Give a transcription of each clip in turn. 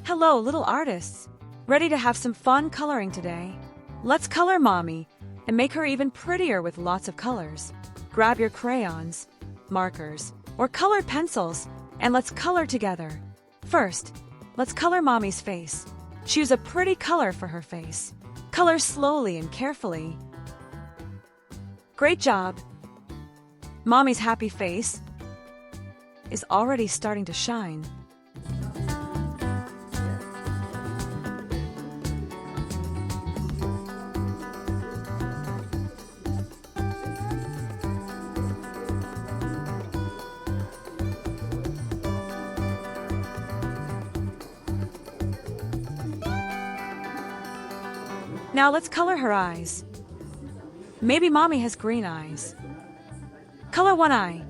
Hello, little artists. Ready to have some fun coloring today? Let's color Mommy and make her even prettier with lots of colors. Grab your crayons, markers, or colored pencils, and let's color together. First, let's color Mommy's face. Choose a pretty color for her face. Color slowly and carefully. Great job! Mommy's happy face is already starting to shine. Now let's color her eyes. Maybe Mommy has green eyes. Color one eye.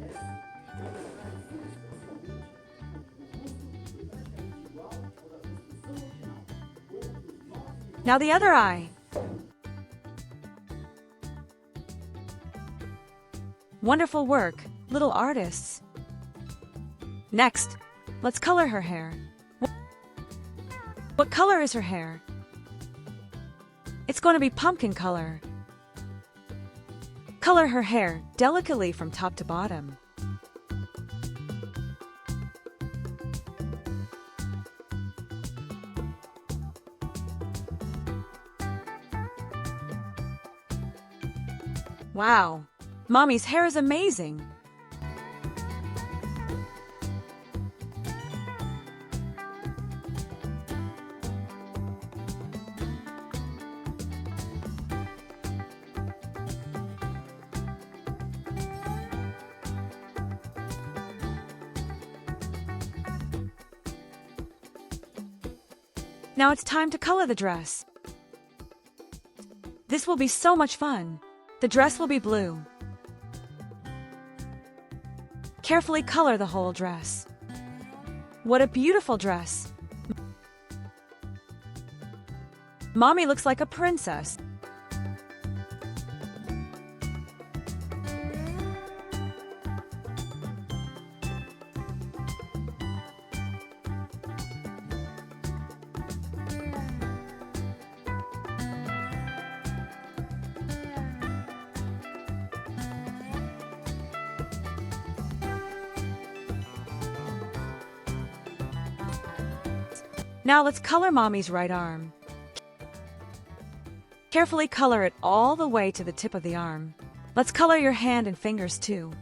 Now the other eye. Wonderful work, little artists. Next, let's color her hair. What color is her hair? It's going to be pumpkin color. Color her hair delicately from top to bottom. Wow, Mommy's hair is amazing. Now it's time to color the dress. This will be so much fun. The dress will be blue. Carefully color the whole dress. What a beautiful dress! Mommy looks like a princess. Now let's color Mommy's right arm. Carefully color it all the way to the tip of the arm. Let's color your hand and fingers too.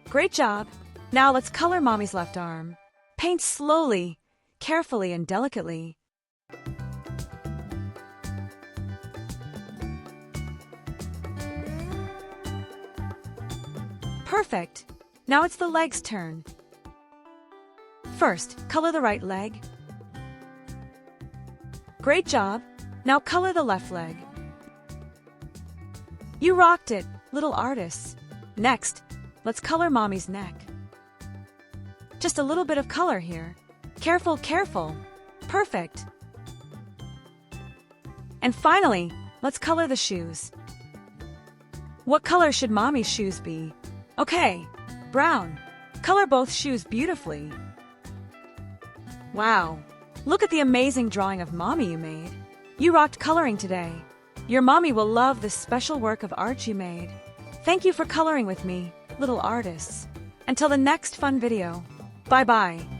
Great job! Now let's color Mommy's left arm. Paint slowly, carefully, and delicately. Perfect! Now it's the leg's turn. First, color the right leg. Great job! Now color the left leg. You rocked it, little artists! Next, let's color Mommy's neck. Just a little bit of color here. Careful, careful! Perfect! And finally, let's color the shoes. What color should Mommy's shoes be? Okay, brown. Color both shoes beautifully. Wow! Look at the amazing drawing of Mommy you made. You rocked coloring today. Your Mommy will love this special work of art you made. Thank you for coloring with me, little artists. Until the next fun video. Bye-bye.